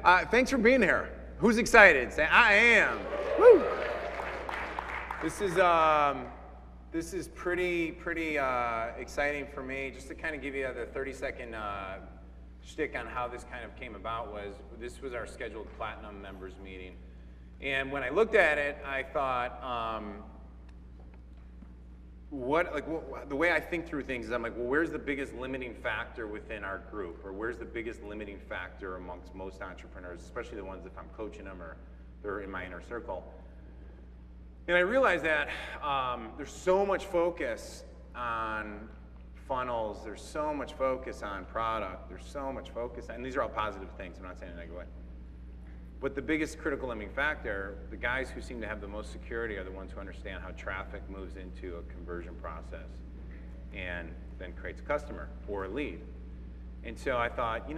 Thanks for being here. Who's excited? Say, I am. Woo! This is pretty exciting for me. Just to kind of give you the 30-second shtick on how this kind of came about this was our scheduled Platinum members meeting. And when I looked at it, I thought, the way I think through things is I'm like, well, where's the biggest limiting factor within our group? Or where's the biggest limiting factor amongst most entrepreneurs, especially the ones if I'm coaching them or they're in my inner circle? And I realized that there's so much focus on funnels, there's so much focus on product, there's so much focus, and these are all positive things, I'm not saying in a negative way. But the biggest critical limiting factor, the guys who seem to have the most security are the ones who understand how traffic moves into a conversion process and then creates a customer or a lead. And so I thought,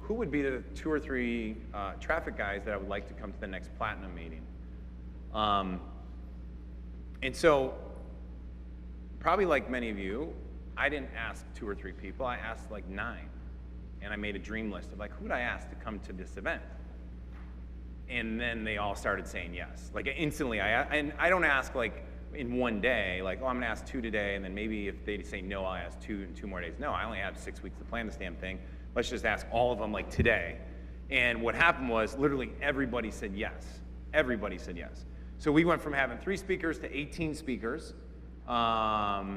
who would be the 2 or 3 traffic guys that I would like to come to the next Platinum meeting? And so, probably like many of you, I didn't ask 2 or 3 people, I asked like 9. And I made a dream list of like, who would I ask to come to this event? And then they all started saying yes. Like instantly, and I don't ask like in one day, like, oh, I'm gonna ask 2 today, and then maybe if they say no, I'll ask 2 in 2 more days. No, I only have 6 weeks to plan this damn thing. Let's just ask all of them like today. And what happened was literally everybody said yes. Everybody said yes. So we went from having 3 speakers to 18 speakers. All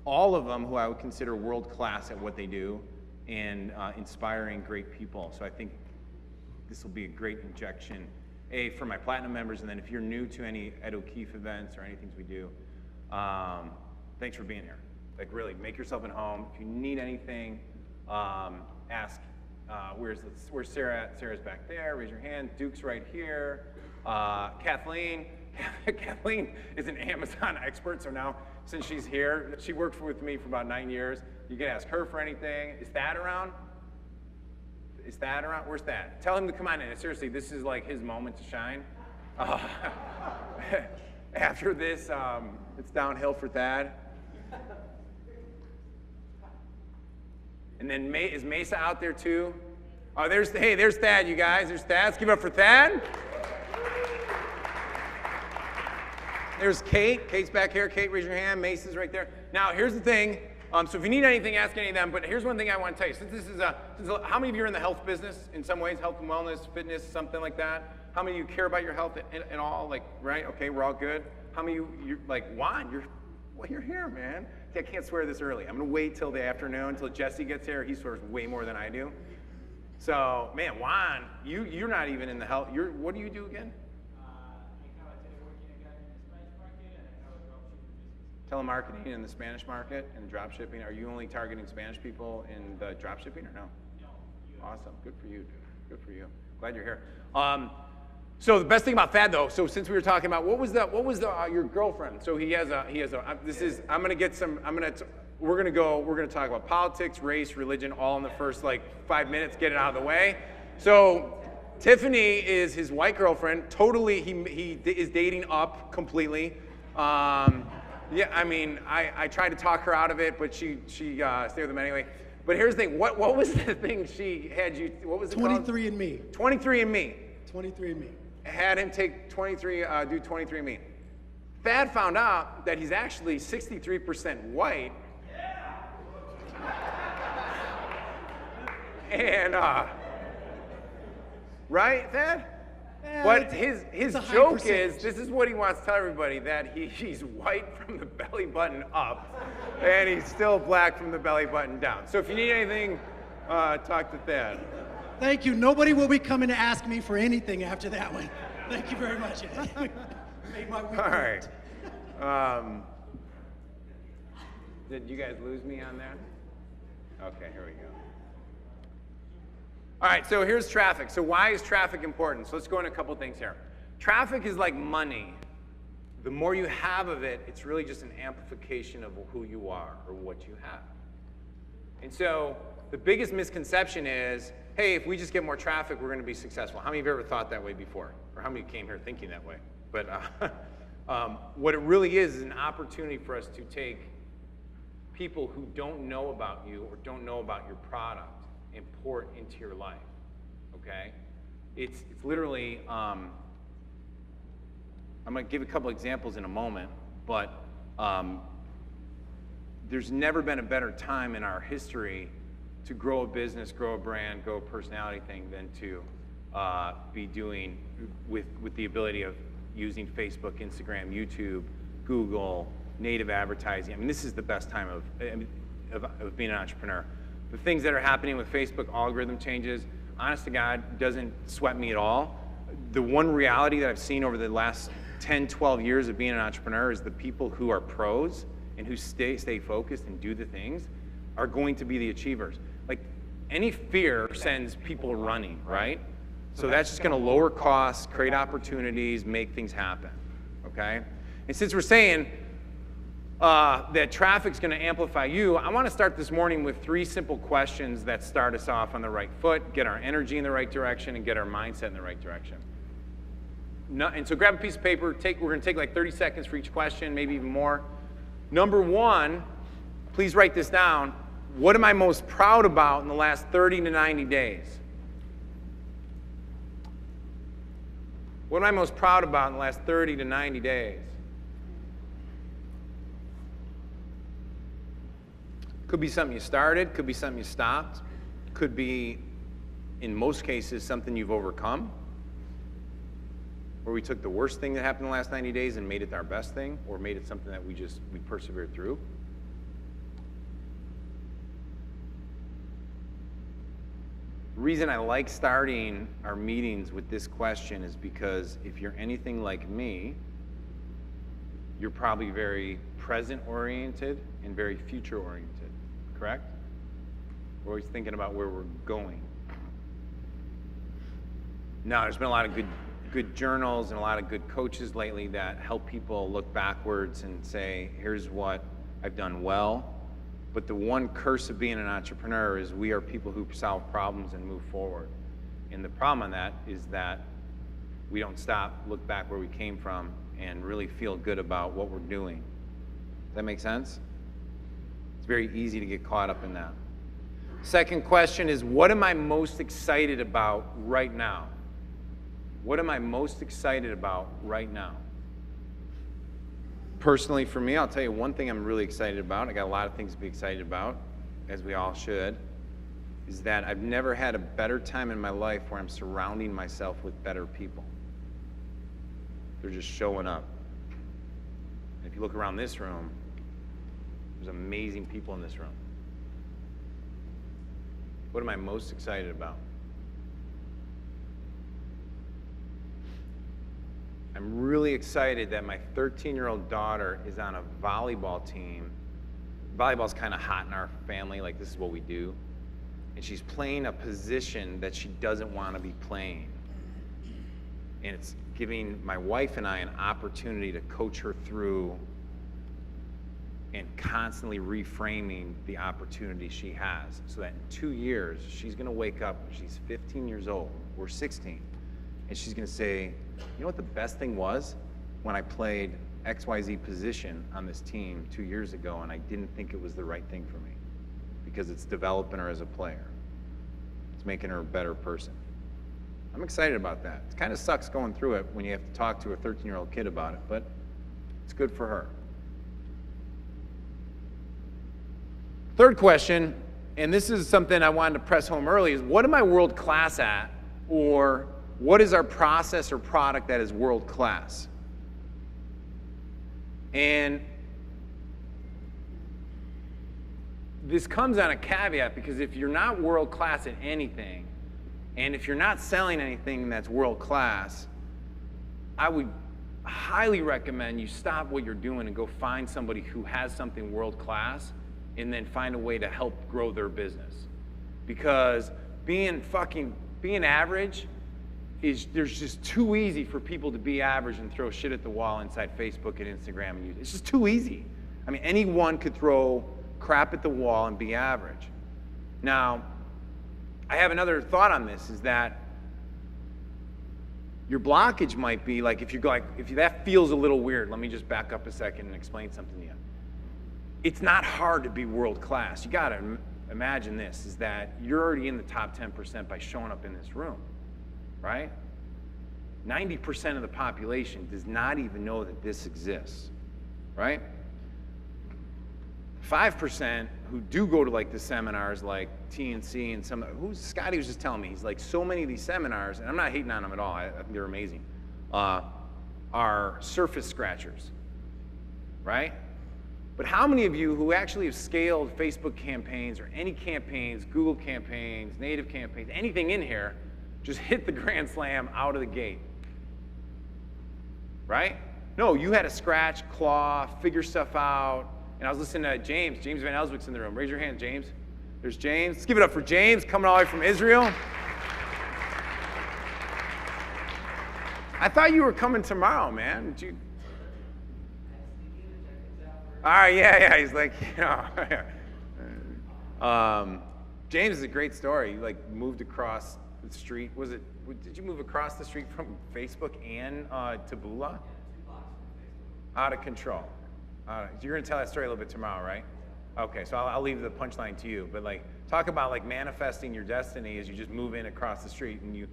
of them who I would consider world-class at what they do and inspiring great people. So I think this will be a great injection, for my Platinum members, and then if you're new to any Ed O'Keefe events or anything we do, thanks for being here. Like really, make yourself at home. If you need anything, ask. Where's Sarah at? Sarah's back there. Raise your hand. Duke's right here. Kathleen is an Amazon expert, so now since she's here, she worked with me for about 9 years. You can ask her for anything. Is Thad around? Is Thad around? Where's Thad? Tell him to come on in. Seriously, this is like his moment to shine. After this, it's downhill for Thad. And then is Mesa out there too? Oh, there's Thad, you guys. There's Thad. Let's give it up for Thad. There's Kate. Kate's back here. Kate, raise your hand. Mesa's right there. Now, here's the thing. So if you need anything, ask any of them. But here's one thing I want to tell you. Since this is how many of you are in the health business in some ways? Health and wellness, fitness, something like that? How many of you care about your health at all? Like, right? Okay, we're all good. How many of you, like, Juan, you're here, man. I can't swear this early. I'm going to wait till the afternoon, until Jesse gets here. He swears way more than I do. So, man, Juan, you're not even in the health. What do you do again? Telemarketing in the Spanish market and drop shipping. Are you only targeting Spanish people in the drop shipping or no? No. Awesome. Good for you, dude. Good for you. Glad you're here. So the best thing about Thad though, so since we were talking about what was your girlfriend? So we're gonna talk about politics, race, religion, all in the first like 5 minutes, get it out of the way. So Tiffany is his white girlfriend. Totally, he is dating up completely. Yeah, I mean, I tried to talk her out of it, but she stayed with him anyway. But here's the thing, what was the thing she had you, what was it called? 23andMe. 23andMe. 23andMe. Had him take do 23andMe. Thad found out that he's actually 63% white. Yeah. And, right, Thad? But his joke is, this is what he wants to tell everybody, that he's white from the belly button up, and he's still black from the belly button down. So if you need anything, talk to Thad. Thank you. Nobody will be coming to ask me for anything after that one. Thank you very much. Made my week. All right. Did you guys lose me on that? Okay, here we go. All right, so here's traffic. So why is traffic important? So let's go into a couple things here. Traffic is like money. The more you have of it, it's really just an amplification of who you are or what you have. And so the biggest misconception is, hey, if we just get more traffic, we're going to be successful. How many of you have ever thought that way before? Or how many came here thinking that way? But what it really is an opportunity for us to take people who don't know about you or don't know about your product and pour it into your life, okay? It's literally, I'm going to give a couple examples in a moment, but there's never been a better time in our history to grow a business, grow a brand, grow a personality thing than to be doing with the ability of using Facebook, Instagram, YouTube, Google, native advertising. I mean, this is the best time of being an entrepreneur. The things that are happening with Facebook, algorithm changes, honest to God, doesn't sweat me at all. The one reality that I've seen over the last 10, 12 years of being an entrepreneur is the people who are pros and who stay focused and do the things are going to be the achievers. Like, any fear sends people running, right? So that's just gonna lower costs, create opportunities, make things happen, okay? And since we're saying that traffic's gonna amplify you, I wanna start this morning with 3 simple questions that start us off on the right foot, get our energy in the right direction, and get our mindset in the right direction. And so grab a piece of paper, we're gonna take like 30 seconds for each question, maybe even more. Number 1, please write this down. What am I most proud about in the last 30 to 90 days? What am I most proud about in the last 30 to 90 days? Could be something you started, could be something you stopped, could be, in most cases, something you've overcome, where we took the worst thing that happened in the last 90 days and made it our best thing, or made it something that we persevered through. The reason I like starting our meetings with this question is because if you're anything like me, you're probably very present-oriented and very future-oriented, correct? We're always thinking about where we're going. Now, there's been a lot of good journals and a lot of good coaches lately that help people look backwards and say, here's what I've done well. But the one curse of being an entrepreneur is we are people who solve problems and move forward. And the problem on that is that we don't stop, look back where we came from, and really feel good about what we're doing. Does that make sense? It's very easy to get caught up in that. Second question is, what am I most excited about right now? What am I most excited about right now? Personally, for me, I'll tell you one thing I'm really excited about. I got a lot of things to be excited about, as we all should, is that I've never had a better time in my life where I'm surrounding myself with better people. They're just showing up. And if you look around this room, there's amazing people in this room. What am I most excited about? I'm really excited that my 13-year-old daughter is on a volleyball team. Volleyball's kind of hot in our family, like this is what we do. And she's playing a position that she doesn't want to be playing. And it's giving my wife and I an opportunity to coach her through and constantly reframing the opportunity she has, so that in 2 years, she's gonna wake up when she's 15 years old, or 16, and she's gonna say, you know what the best thing was? When I played XYZ position on this team 2 years ago, and I didn't think it was the right thing for me, because it's developing her as a player. It's making her a better person. I'm excited about that. It kind of sucks going through it when you have to talk to a 13-year-old kid about it, but it's good for her. Third question, and this is something I wanted to press home early, is what am I world class at? Or what is our process or product that is world class? And this comes on a caveat, because if you're not world class at anything, and if you're not selling anything that's world class, I would highly recommend you stop what you're doing and go find somebody who has something world class, and then find a way to help grow their business. Because being average there's just too easy for people to be average and throw shit at the wall inside Facebook and Instagram and YouTube. It's just too easy. I mean, anyone could throw crap at the wall and be average. Now, I have another thought on this, is that your blockage might be like, if that feels a little weird, let me just back up a second and explain something to you. It's not hard to be world class. You gotta imagine this, is that you're already in the top 10% by showing up in this room, right? 90% of the population does not even know that this exists, right? 5% who do go to like the seminars like TNC and Scotty was just telling me, he's like, so many of these seminars, and I'm not hating on them at all, I think they're amazing, are surface scratchers, right? But how many of you who actually have scaled Facebook campaigns or any campaigns, Google campaigns, native campaigns, anything in here, just hit the grand slam out of the gate? Right? No, you had to scratch, claw, figure stuff out. And I was listening to James Van Elswick's in the room. Raise your hand, James. There's James. Let's give it up for James, coming all the way from Israel. I thought you were coming tomorrow, man. Did you? All right, yeah, he's like, James is a great story. He like moved across the street. Did you move across the street from Facebook and Taboola? Out of control. You're gonna tell that story a little bit tomorrow, right? Okay, so I'll leave the punchline to you. But like, talk about like manifesting your destiny as you just move in across the street, and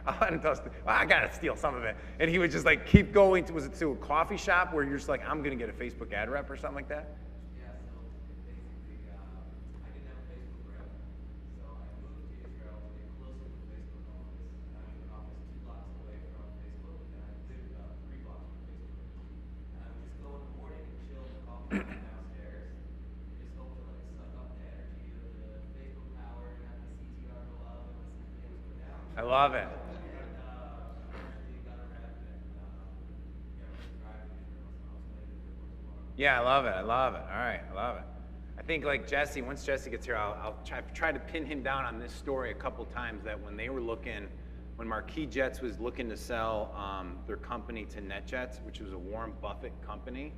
I'll let him tell us. I gotta steal some of it. And he would just like keep going. Was it to a coffee shop where you're just like, I'm gonna get a Facebook ad rep or something like that? Yeah. So basically, I didn't have a Facebook rep, so I moved to Israel to get closer to the Facebook office. And I have an office 2 blocks away from Facebook, and I lived about 3 blocks from Facebook. And I would just go in the morning and chill in the coffee shop downstairs, and just hope to like suck up the energy of the Facebook power and have the CTR go up and the CPMs go down. I love it. Yeah, I love it. All right, I love it. I think like Jesse, once Jesse gets here, I'll try to pin him down on this story a couple times, that when they were when Marquis Jets was looking to sell their company to NetJets, which was a Warren Buffett company,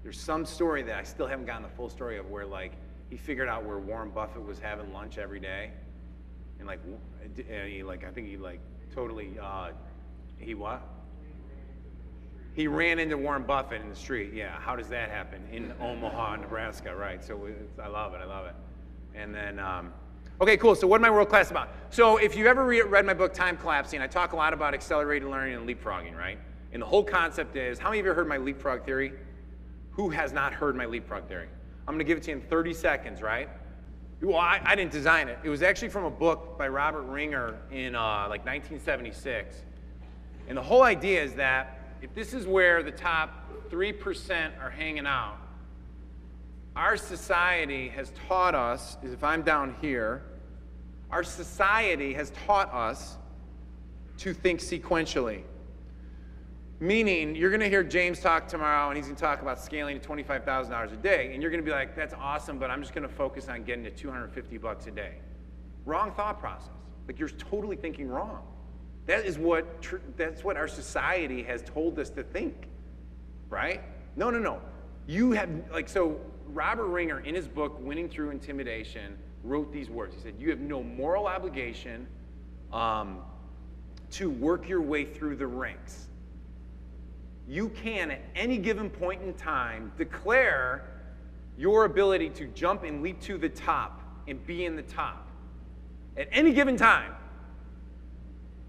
there's some story that I still haven't gotten the full story of, where like he figured out where Warren Buffett was having lunch every day, and like I think he like totally He ran into Warren Buffett in the street. Yeah, how does that happen in Omaha, Nebraska, right? So I love it. And then, okay, cool. So what am I world class about? So if you've ever read my book, Time Collapsing, I talk a lot about accelerated learning and leapfrogging, right? And the whole concept is, how many of you have heard my leapfrog theory? Who has not heard my leapfrog theory? I'm gonna give it to you in 30 seconds, right? Well, I didn't design it. It was actually from a book by Robert Ringer in like 1976. And the whole idea is that if this is where the top 3% are hanging out, our society has taught us, if I'm down here, our society has taught us to think sequentially. Meaning, you're gonna hear James talk tomorrow, and he's gonna talk about scaling to $25,000 a day, and you're gonna be like, that's awesome, but I'm just gonna focus on getting to 250 bucks a day. Wrong thought process. Like, you're totally thinking wrong. That's what our society has told us to think, right? No. You have, like, so Robert Ringer, in his book, Winning Through Intimidation, wrote these words. He said, you have no moral obligation to work your way through the ranks. You can, at any given point in time, declare your ability to jump and leap to the top and be in the top at any given time.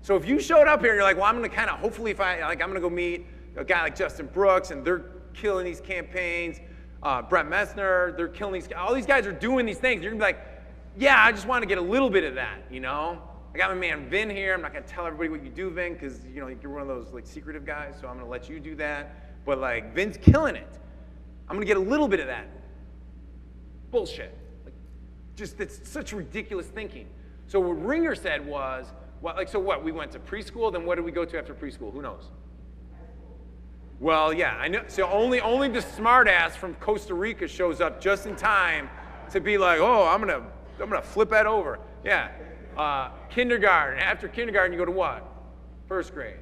So if you showed up here and you're like, well, I'm gonna kind of, hopefully I'm gonna go meet a guy like Justin Brooks, and they're killing these campaigns, Brett Messner, they're killing all these guys are doing these things. You're gonna be like, yeah, I just want to get a little bit of that, you know? I got my man Vin here. I'm not gonna tell everybody what you do, Vin, because you know you're one of those like secretive guys, so I'm gonna let you do that. But like Vin's killing it. I'm gonna get a little bit of that. Bullshit. Just it's such ridiculous thinking. So what Ringer said was, we went to preschool, then what did we go to after preschool? Who knows? Well, yeah, I know. So only the smart ass from Costa Rica shows up just in time to be like, oh, I'm gonna flip that over. Yeah. Kindergarten. After kindergarten, you go to what? First grade.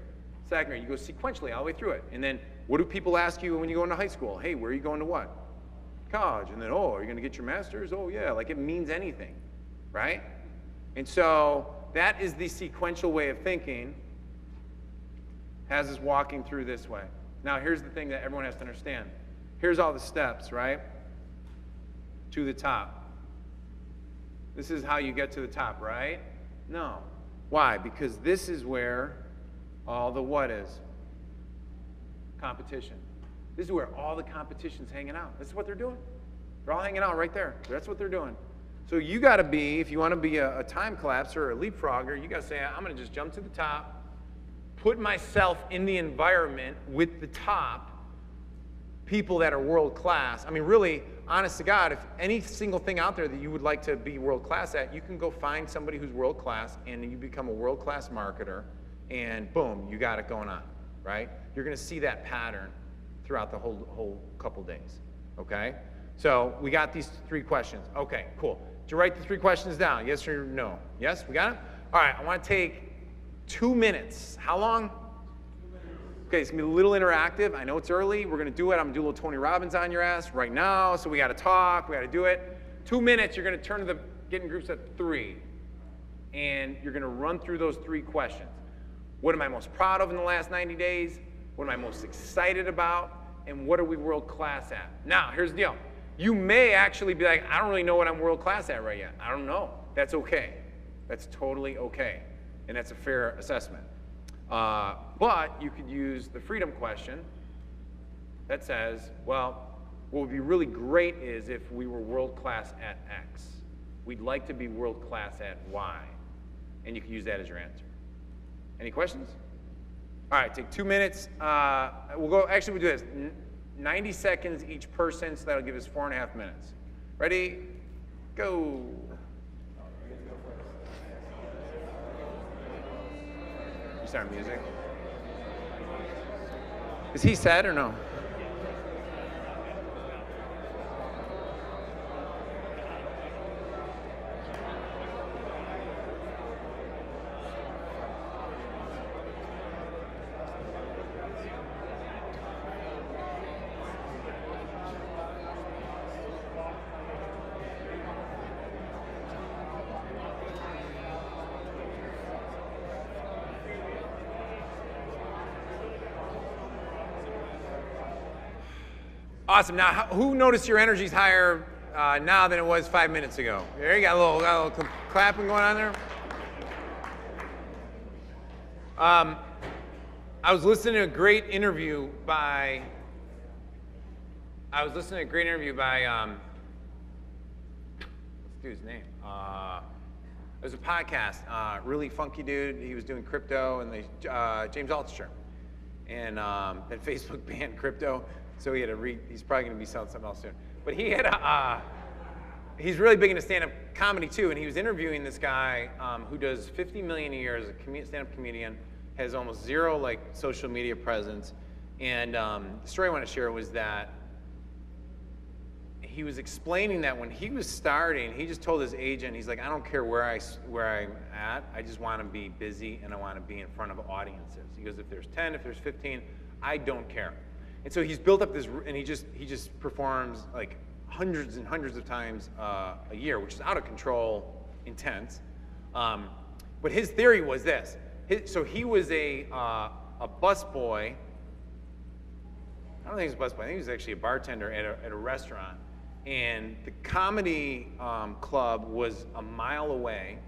Second grade. You go sequentially all the way through it. And then what do people ask you when you go into high school? Hey, where are you going to what? College. And then, oh, are you going to get your master's? Oh, yeah. Like it means anything, right? And so that is the sequential way of thinking, has us walking through this way. Now, here's the thing that everyone has to understand. Here's all the steps, right? To the top. This is how you get to the top, right? No. Why? Because this is where all the what is? Competition. This is where all the competition's hanging out. This is what they're doing. They're all hanging out right there. That's what they're doing. So you got to be, if you want to be a time collapser or a leapfrogger, you got to say, I'm going to just jump to the top, put myself in the environment with the top people that are world class. I mean, really, honest to God, if any single thing out there that you would like to be world class at, you can go find somebody who's world class and you become a world class marketer, and boom, you got it going on, right? You're going to see that pattern throughout the whole couple days, okay? So we got these 3 questions. Okay, cool. Did you write the 3 questions down? Yes or no? Yes, we got it? All right, I want to take 2 minutes. How long? 2 minutes. Okay, it's going to be a little interactive. I know it's early. We're going to do it. I'm going to do a little Tony Robbins on your ass right now. So we got to talk. We got to do it. 2 minutes, you're going to turn to the get in groups at 3. And you're going to run through those 3 questions. What am I most proud of in the last 90 days? What am I most excited about? And what are we world class at? Now, here's the deal. You may actually be like, I don't really know what I'm world class at right yet. I don't know. That's okay. That's totally okay. And that's a fair assessment. But you could use the freedom question that says, well, what would be really great is if we were world class at X. We'd like to be world class at Y. And you can use that as your answer. Any questions? All right, take 2 minutes. We'll do this. 90 seconds each person, so that'll give us 4.5 minutes. Ready? Go. You start music. Is he sad or no? Awesome. Now, who noticed your energy's higher now than it was 5 minutes ago? There, you got a little clapping going on there. I was listening to a great interview by. Let's do his name. It was a podcast. Really funky dude. He was doing crypto, and James Altucher, and then Facebook banned crypto. So he had to he's probably going to be selling something else soon. But he had he's really big into stand-up comedy too, and he was interviewing this guy who does $50 million a year as a stand-up comedian, has almost zero social media presence. And the story I want to share was that he was explaining that when he was starting, he just told his agent, he's like, I don't care where I'm at, I just want to be busy and I want to be in front of audiences. He goes, if there's 10, if there's 15, I don't care. And so he's built up this, and he just performs hundreds and hundreds of times a year, which is out of control, intense. But his theory was this. So he was a busboy. I don't think he was a busboy. I think he was actually a bartender at a restaurant. And the comedy club was a mile away.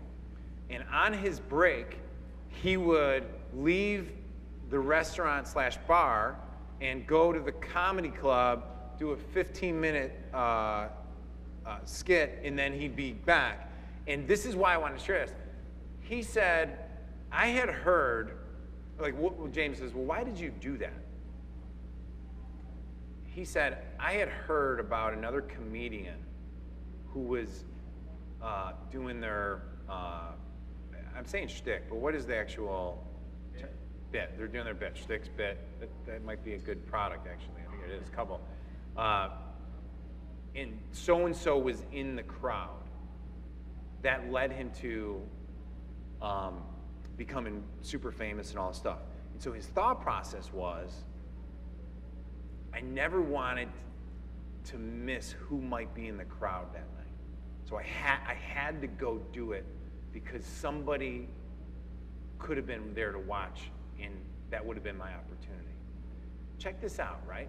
And on his break, he would leave the restaurant/bar and go to the comedy club, do a 15-minute skit, and then he'd be back. And this is why I want to share this. He said, I had heard, James says, well, why did you do that? He said, I had heard about another comedian who was doing their, I'm saying shtick, but what is the actual bit? They're doing their bit, shtick's bit. That might be a good product, actually. I think it is, a couple. And so-and-so was in the crowd. That led him to becoming super famous and all this stuff. And so his thought process was, I never wanted to miss who might be in the crowd that night. So I had to go do it because somebody could have been there to watch, and that would have been my opportunity. Check this out, right?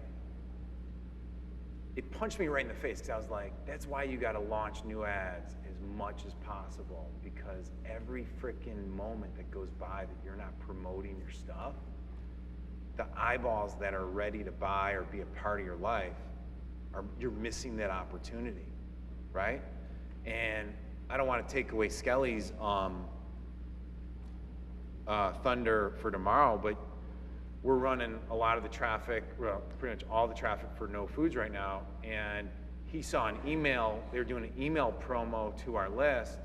it punched me right in the face because I was like, that's why you got to launch new ads as much as possible, because every freaking moment that goes by that you're not promoting your stuff, the eyeballs that are ready to buy or be a part of your life, you're missing that opportunity, right? And I don't want to take away Skelly's thunder for tomorrow, but we're running a lot of the traffic, well, pretty much all the traffic for No Foods right now, and he saw an email, they were doing an email promo to our list,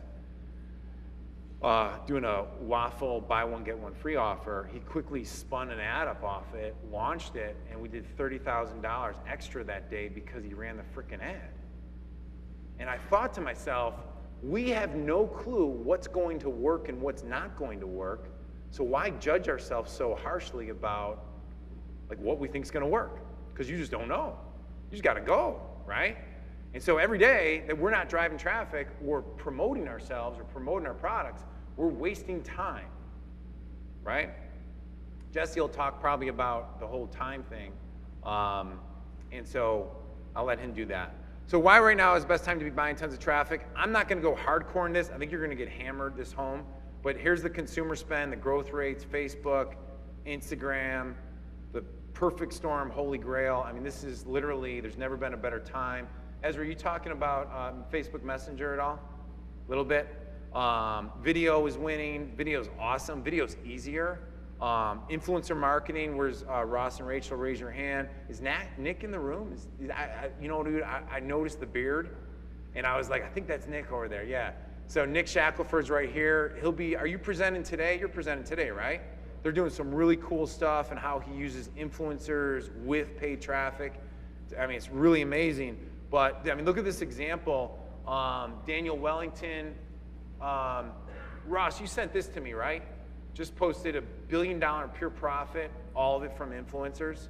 doing a waffle buy one get one free offer. He quickly spun an ad up off it, launched it, and we did $30,000 extra that day because he ran the frickin' ad. And I thought to myself, we have no clue what's going to work and what's not going to work, so why judge ourselves so harshly about like what we think is going to work? Because you just don't know. You just got to go, right? And so every day that we're not driving traffic or promoting ourselves or promoting our products, we're wasting time, right? Jesse will talk probably about the whole time thing, and so I'll let him do that. So why right now is the best time to be buying tons of traffic? I'm not going to go hardcore in this. I think you're going to get hammered this home. But here's the consumer spend, the growth rates, Facebook, Instagram, the perfect storm, holy grail. I mean, this is literally, there's never been a better time. Ezra, are you talking about Facebook Messenger at all? A little bit. Video is winning. Video's awesome. Video's easier. Influencer marketing, where's Ross and Rachel? Raise your hand. Is Nick in the room? You know, dude, I noticed the beard, and I was like, I think that's Nick over there. Yeah. So Nick Shackelford's right here. Are you presenting today? You're presenting today, right? They're doing some really cool stuff and how he uses influencers with paid traffic. I mean, it's really amazing. But I mean, look at this example. Daniel Wellington. Ross, you sent this to me, right? Just posted $1 billion pure profit, all of it from influencers.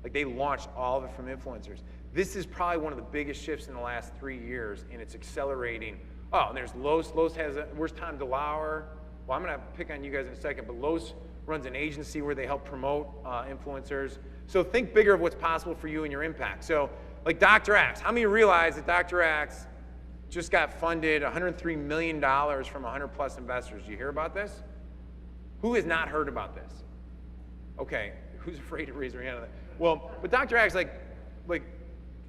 Like, they launched all of it from influencers. This is probably one of the biggest shifts in the last 3 years, and it's accelerating. Oh, and there's Los. Los has where's Tom DeLauer? Well, I'm gonna pick on you guys in a second, but Los runs an agency where they help promote influencers. So think bigger of what's possible for you and your impact. So, like Dr. Axe, how many realize that Dr. Axe just got funded $103 million from 100 plus investors? Do you hear about this? Who has not heard about this? Okay, who's afraid to raise their hand on that? Well, but Dr. Axe, like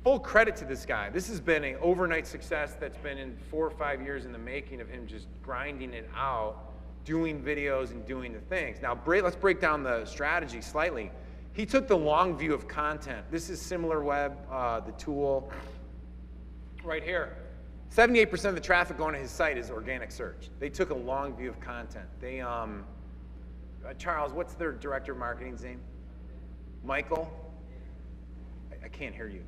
full credit to this guy. This has been an overnight success that's been in 4 or 5 years in the making of him just grinding it out, doing videos and doing the things. Now, let's break down the strategy slightly. He took the long view of content. This is SimilarWeb, the tool right here. 78% of the traffic going to his site is organic search. They took a long view of content. They, Charles, what's their director of marketing's name? Michael? I can't hear you.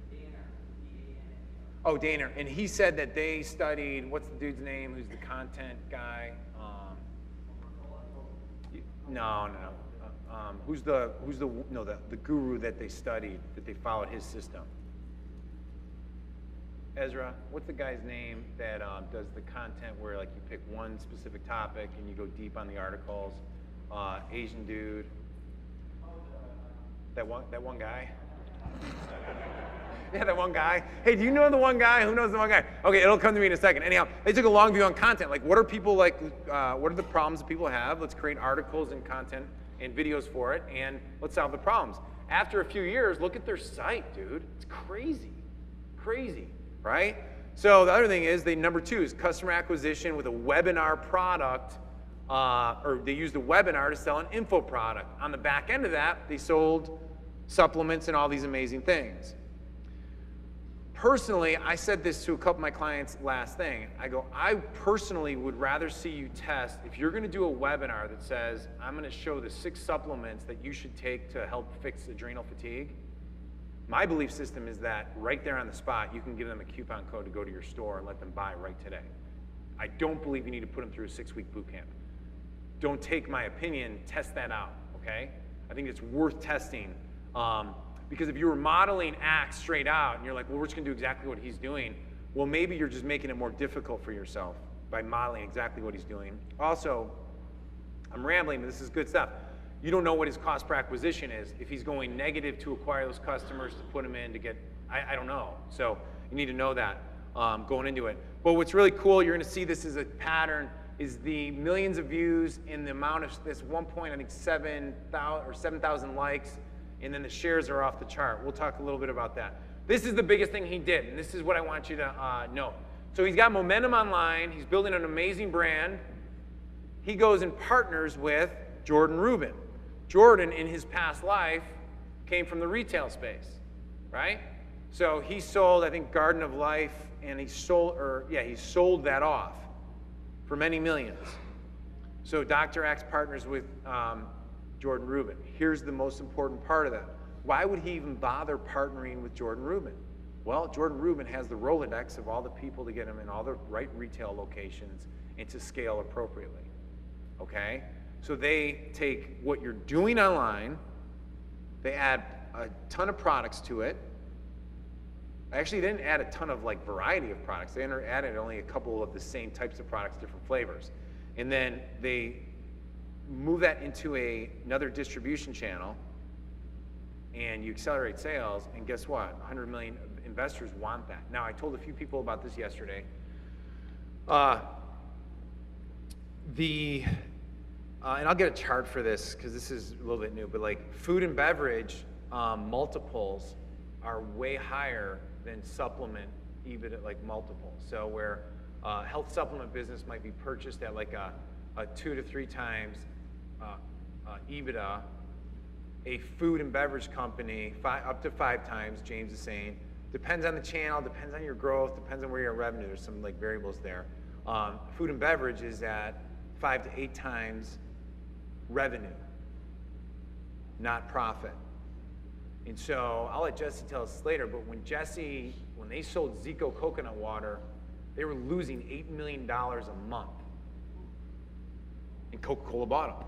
Oh, Daner. And he said that they studied, what's the dude's name who's the content guy? No. Who's the guru that they studied, that they followed his system? Ezra, what's the guy's name that does the content where like you pick one specific topic and you go deep on the articles? Asian dude. That one guy? Yeah, that one guy. Hey, do you know the one guy? Who knows the one guy? Okay, it'll come to me in a second. Anyhow, they took a long view on content. Like, what are people like? What are the problems that people have? Let's create articles and content and videos for it, and let's solve the problems. After a few years, look at their site, dude. It's crazy, right? So the other thing is, number 2 is customer acquisition with a webinar product, or they used a webinar to sell an info product. On the back end of that, they sold supplements and all these amazing things. Personally, I said this to a couple of my clients last thing. I go, I personally would rather see you test, if you're gonna do a webinar that says, I'm gonna show the 6 supplements that you should take to help fix adrenal fatigue, my belief system is that right there on the spot, you can give them a coupon code to go to your store and let them buy right today. I don't believe you need to put them through a 6-week boot camp. Don't take my opinion, test that out, okay? I think it's worth testing. Because if you were modeling Axe straight out and you're like, well, we're just gonna do exactly what he's doing, well, maybe you're just making it more difficult for yourself by modeling exactly what he's doing. Also, I'm rambling, but this is good stuff. You don't know what his cost per acquisition is. If he's going negative to acquire those customers, to put them in, to get I don't know. So you need to know that going into it. But what's really cool, you're going to see this as a pattern, is the millions of views and the amount of this 1 point, I think 7,000 likes, and then the shares are off the chart. We'll talk a little bit about that. This is the biggest thing he did, and this is what I want you to know. So he's got momentum online. He's building an amazing brand. He goes and partners with Jordan Rubin. Jordan, in his past life, came from the retail space, right? So he sold, I think, Garden of Life, and he sold that off for many millions. So Dr. Axe partners with Jordan Rubin. Here's the most important part of that. Why would he even bother partnering with Jordan Rubin? Well, Jordan Rubin has the Rolodex of all the people to get him in all the right retail locations and to scale appropriately, okay? So they take what you're doing online, they add a ton of products to it. Actually, they didn't add a ton of variety of products. They added only a couple of the same types of products, different flavors. And then they move that into another distribution channel, and you accelerate sales, and guess what? 100 million investors want that. Now, I told a few people about this yesterday. And I'll get a chart for this because this is a little bit new, but food and beverage multiples are way higher than supplement EBITDA multiples. So where health supplement business might be purchased at a 2 to 3 times EBITDA, a food and beverage company up to 5 times, James is saying. Depends on the channel, depends on your growth, depends on where you're at revenue. There's some variables there. Food and beverage is at 5 to 8 times revenue, not profit. And so I'll let Jesse tell us later, but when they sold Zico coconut water, they were losing $8 million a month. And Coca-Cola bought them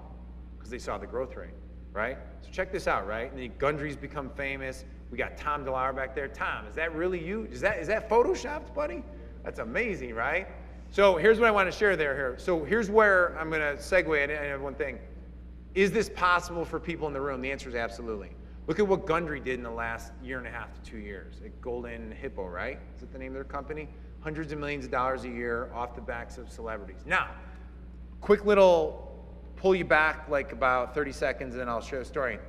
because they saw the growth rate, right? So check this out, right? And then Gundry's become famous. We got Tom DeLauer back there. Tom, is that really you? Is that photoshopped, buddy? That's amazing, right? So here's what I want to share there. So here's where I'm going to segue. I have one thing. Is this possible for people in the room? The answer is absolutely. Look at what Gundry did in the last 1.5 to 2 years at Golden Hippo, right? Is that the name of their company? Hundreds of millions of dollars a year off the backs of celebrities. Now, quick little pull you back about 30 seconds and then I'll share a story.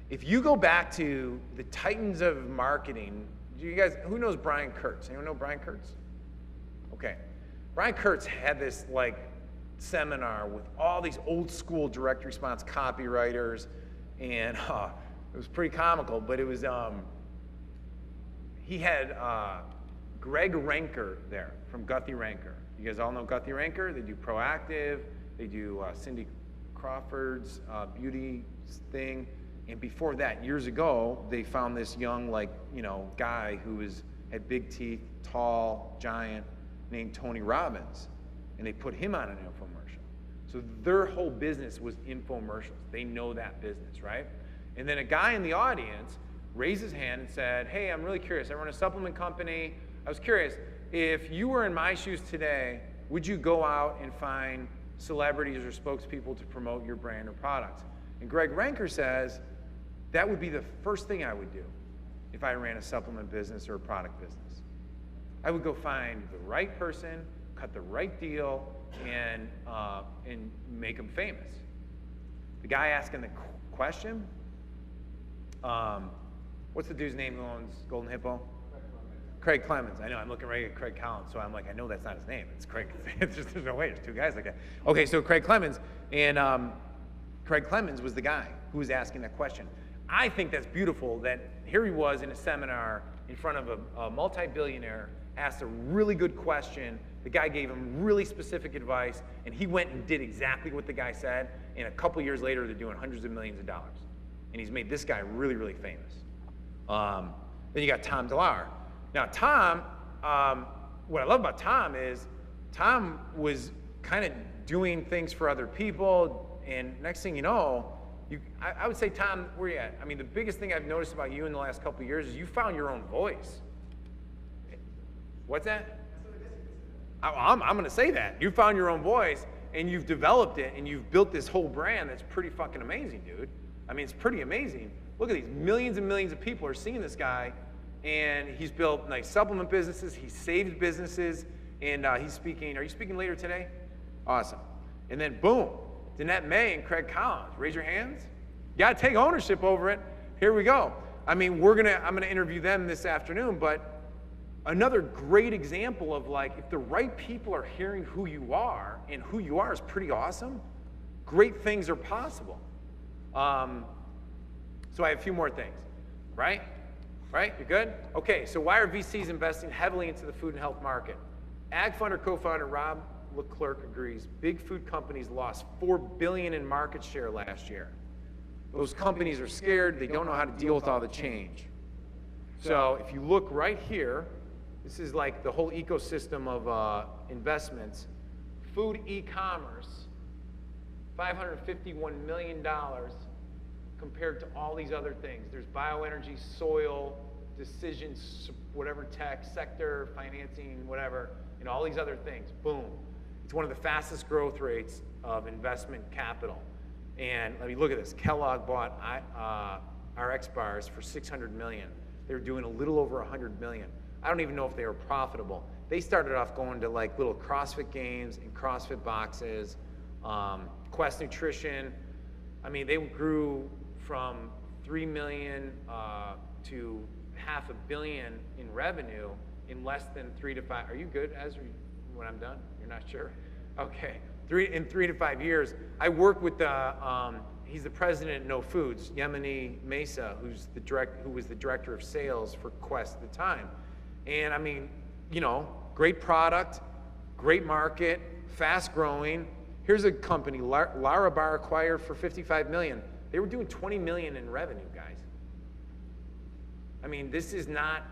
If you go back to the titans of marketing, you guys, who knows Brian Kurtz? Anyone know Brian Kurtz? Okay. Brian Kurtz had this seminar with all these old school direct response copywriters, and it was pretty comical, but it was, he had Greg Ranker there from Guthrie Ranker. You guys all know Guthrie Ranker? They do Proactive, they do Cindy Crawford's beauty thing. And before that, years ago, they found this young, guy who had big teeth, tall, giant, named Tony Robbins. And they put him on an infomercial. So their whole business was infomercials. They know that business, right? And then a guy in the audience raised his hand and said, hey, I'm really curious. I run a supplement company. I was curious, if you were in my shoes today, would you go out and find celebrities or spokespeople to promote your brand or products? And Greg Ranker says, that would be the first thing I would do if I ran a supplement business or a product business. I would go find the right person, cut the right deal, and make them famous. The guy asking the question, what's the dude's name who owns Golden Hippo? Craig Clemens. I know, I'm looking right at Craig Collins, so I'm like, I know that's not his name. It's Craig. It's just, there's no way, there's 2 guys like that. Okay, so Craig Clemens, and Craig Clemens was the guy who was asking that question. I think that's beautiful that here he was in a seminar in front of a multi-billionaire, asked a really good question. The guy gave him really specific advice, and he went and did exactly what the guy said, and a couple years later, they're doing hundreds of millions of dollars. And he's made this guy really, really famous. Then you got Tom DeLauer. Now, Tom, what I love about Tom is Tom was kind of doing things for other people, and next thing you know, I would say, Tom, where you at? I mean, the biggest thing I've noticed about you in the last couple of years is you found your own voice. What's that? I'm going to say that. You found your own voice, and you've developed it, and you've built this whole brand that's pretty fucking amazing, dude. I mean, it's pretty amazing. Look at these millions and millions of people are seeing this guy, and he's built nice supplement businesses. He's saved businesses, and he's speaking. Are you speaking later today? Awesome. And then boom, Danette May and Craig Collins. Raise your hands. You got to take ownership over it. Here we go. I mean, I'm gonna interview them this afternoon, but another great example of like, if the right people are hearing who you are, and who you are is pretty awesome, great things are possible. So I have a few more things, right? Right, you good? Okay, so why are VCs investing heavily into the food and health market? Ag Funder co-founder Rob Leclerc agrees, big food companies lost $4 billion in market share last year. Those companies are scared, they don't know how to deal with all the change. So if you look right here, this is like the whole ecosystem of investments. Food e-commerce, $551 million compared to all these other things. There's bioenergy, soil, decisions, whatever tech, sector, financing, whatever, and all these other things. Boom. It's one of the fastest growth rates of investment capital. And let me look at this. Kellogg bought RX bars for $600 million. They were doing a little over $100 million. I don't even know if they were profitable. They started off going to like little CrossFit games and CrossFit boxes, Quest Nutrition. I mean, they grew from 3 million to $500 million in revenue in less than 3 to 5. Are you good, Ezra, when I'm done? You're not sure? Okay. In 3 to 5 years. I work with he's the president of No Foods, Yemeni Mesa, who was the director of sales for Quest at the time. And I mean, you know, great product, great market, fast growing. Here's a company, Lara Bar acquired for $55 million. They were doing $20 million in revenue, guys. I mean, this is not,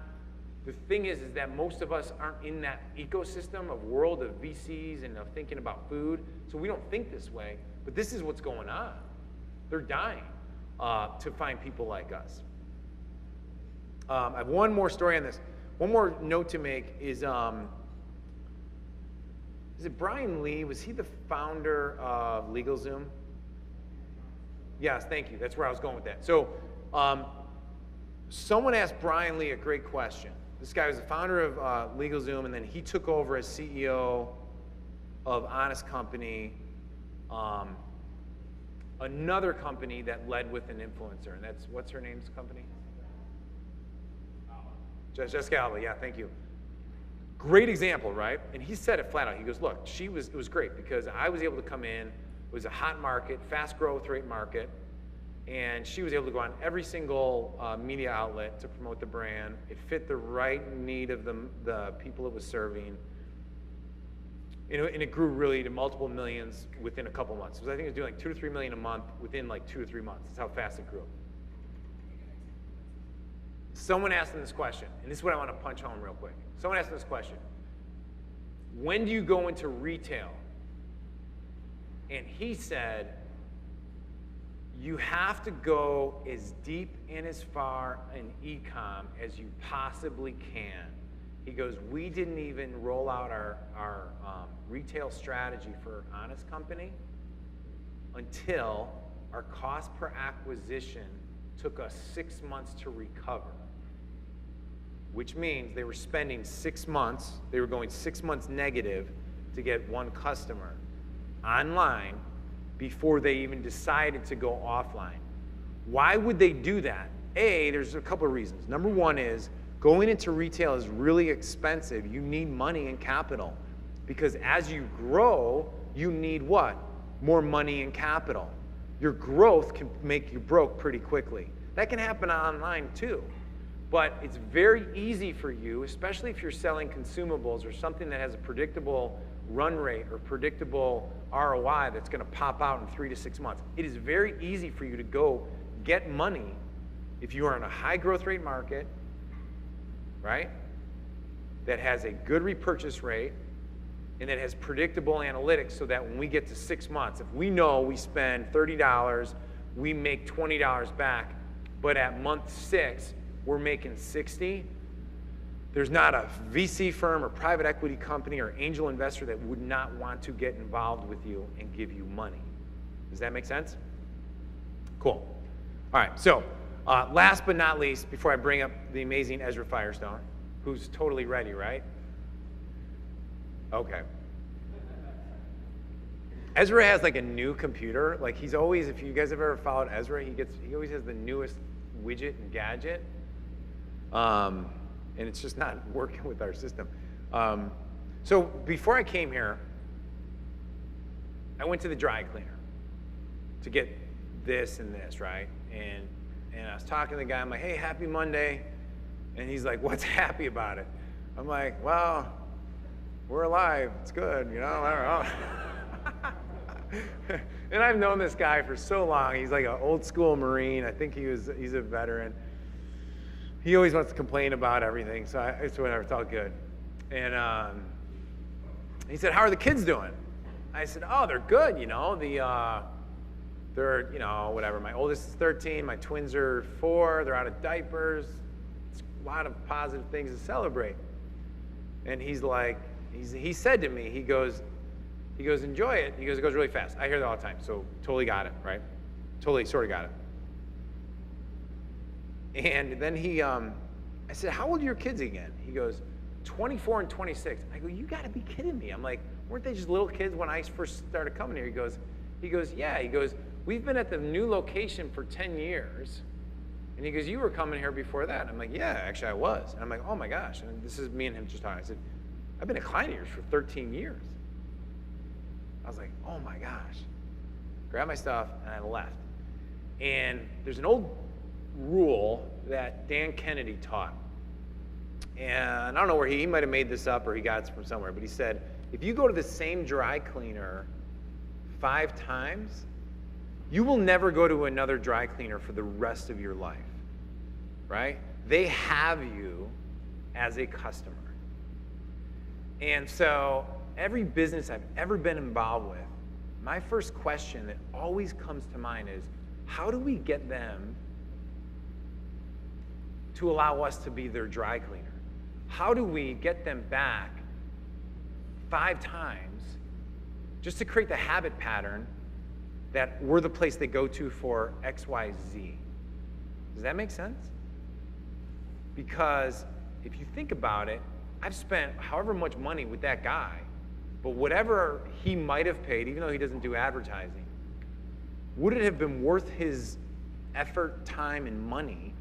the thing is that most of us aren't in that ecosystem of world of VCs and of thinking about food, so we don't think this way, but this is what's going on. They're dying to find people like us. I have one more story on this. One more note to make is it Brian Lee? Was he the founder of LegalZoom? Yes, thank you. That's where I was going with that. So someone asked Brian Lee a great question. This guy was the founder of LegalZoom, and then he took over as CEO of Honest Company, another company that led with an influencer, and that's, what's her name's company? Jessica Alba, yeah, thank you. Great example, right? And he said it flat out. He goes, look, it was great because I was able to come in. It was a hot market, fast growth rate market, and she was able to go on every single media outlet to promote the brand. It fit the right need of the people it was serving. You know, and it grew really to multiple millions within a couple months. So I think it was doing like 2 to 3 million a month within like 2 to 3 months. That's how fast it grew. Someone asked him this question, and this is what I want to punch home real quick. Someone asked him this question. When do you go into retail? And he said, you have to go as deep and as far in e-com as you possibly can. He goes, we didn't even roll out our retail strategy for Honest Company until our cost per acquisition took us 6 months to recover, which means they were spending 6 months, they were going 6 months negative to get one customer online before they even decided to go offline. Why would they do that? There's a couple of reasons. Number one is going into retail is really expensive. You need money and capital because as you grow, you need what? More money and capital. Your growth can make you broke pretty quickly. That can happen online too. But it's very easy for you, especially if you're selling consumables or something that has a predictable run rate or predictable ROI that's going to pop out in 3 to 6 months. It is very easy for you to go get money if you are in a high growth rate market, right, that has a good repurchase rate and that has predictable analytics so that when we get to 6 months, if we know we spend $30, we make $20 back, but at month 6, we're making 60, there's not a VC firm or private equity company or angel investor that would not want to get involved with you and give you money. Does that make sense? Cool. All right, so Last but not least, before I bring up the amazing Ezra Firestone, who's totally ready, right? Okay. Ezra has like a new computer. Like he's always, if you guys have ever followed Ezra, he always has the newest widget and gadget. And it's just not working with our system. So before I came here, I went to the dry cleaner to get this and this, right? And I was talking to the guy, I'm like, hey, happy Monday. And he's like, what's happy about it? I'm like, well, we're alive, it's good, you know, I don't know. And I've known this guy for so long. He's like an old school Marine. I think he's a veteran. He always wants to complain about everything, so it's whatever, it's all good. And he said, how are the kids doing? I said, oh, they're good, you know. They're, you know, whatever. My oldest is 13, my twins are 4, they're out of diapers. It's a lot of positive things to celebrate. And he's like, he said to me, he goes, enjoy it. He goes, it goes really fast. I hear that all the time, so totally got it, right? Totally, sort of got it. And then I said, how old are your kids again? He goes, 24 and 26. I go, you gotta be kidding me. I'm like, weren't they just little kids when I first started coming here? He goes, yeah. He goes, we've been at the new location for 10 years. And he goes, you were coming here before that. I'm like, yeah, actually I was. And I'm like, oh my gosh. And this is me and him just talking. I said, I've been a client of yours for 13 years. I was like, oh my gosh. Grabbed my stuff and I left. And there's an old rule that Dan Kennedy taught. And I don't know where he might have made this up or he got it from somewhere, but he said, if you go to the same dry cleaner 5 times, you will never go to another dry cleaner for the rest of your life, right? They have you as a customer. And so every business I've ever been involved with, my first question that always comes to mind is, how do we get them to allow us to be their dry cleaner? How do we get them back 5 times just to create the habit pattern that we're the place they go to for X, Y, Z? Does that make sense? Because if you think about it, I've spent however much money with that guy, but whatever he might have paid, even though he doesn't do advertising, would it have been worth his effort, time, and money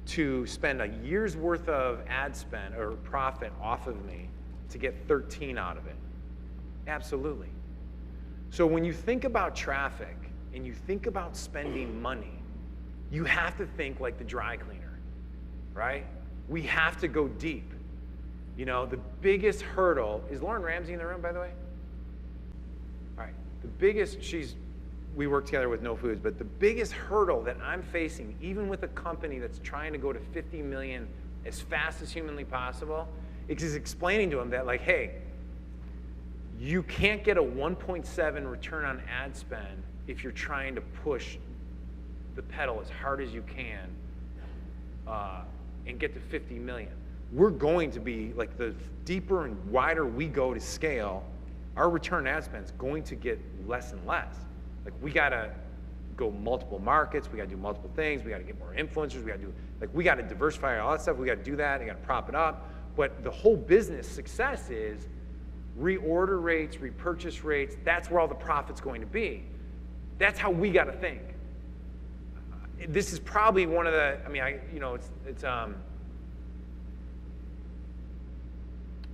to spend a year's worth of ad spend or profit off of me to get 13 out of it? Absolutely. So when you think about traffic and you think about spending money, you have to think like the dry cleaner, right? We have to go deep. You know, the biggest hurdle, is Lauren Ramsey in the room, by the way? All right, the biggest, we work together with No Foods, but the biggest hurdle that I'm facing, even with a company that's trying to go to 50 million as fast as humanly possible, is explaining to them that, like, hey, you can't get a 1.7 return on ad spend if you're trying to push the pedal as hard as you can and get to 50 million. We're going to be, like, the deeper and wider we go to scale, our return on ad spend is going to get less and less. Like, we gotta go multiple markets, we gotta do multiple things, we gotta get more influencers, we gotta diversify all that stuff, we gotta do that, we gotta prop it up. But the whole business success is reorder rates, repurchase rates, that's where all the profit's going to be. That's how we gotta think. This is probably one of the,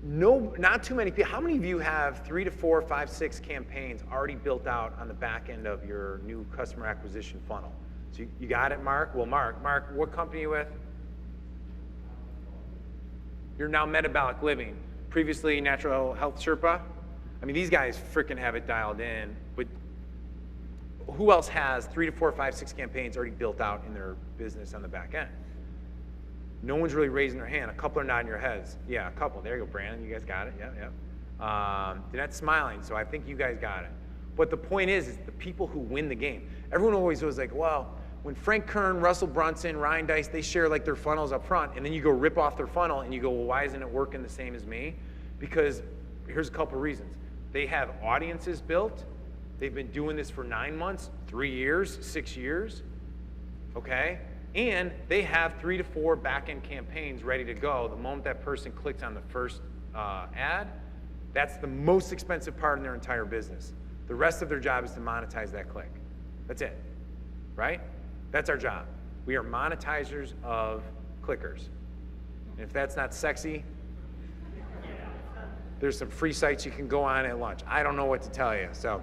not too many people. How many of you have 3 to 4, 5, 6 campaigns already built out on the back end of your new customer acquisition funnel? So you got it, Mark? Well, Mark, what company are you with? You're now Metabolic Living. Previously, Natural Health Sherpa. I mean, these guys freaking have it dialed in, but who else has 3 to 4, 5, 6 campaigns already built out in their business on the back end? No one's really raising their hand. A couple are nodding your heads. Yeah, a couple. There you go, Brandon. You guys got it. Yeah. They're not smiling, so I think you guys got it. But the point is the people who win the game. Everyone always was like, well, when Frank Kern, Russell Brunson, Ryan Dice, they share like their funnels up front, and then you go rip off their funnel, and you go, well, why isn't it working the same as me? Because here's a couple reasons. They have audiences built. They've been doing this for 9 months, 3 years, 6 years. Okay? And they have 3 to 4 back-end campaigns ready to go. The moment that person clicks on the first ad, that's the most expensive part in their entire business. The rest of their job is to monetize that click. That's it, right? That's our job. We are monetizers of clickers. And if that's not sexy, there's some free sites you can go on at lunch. I don't know what to tell you, so.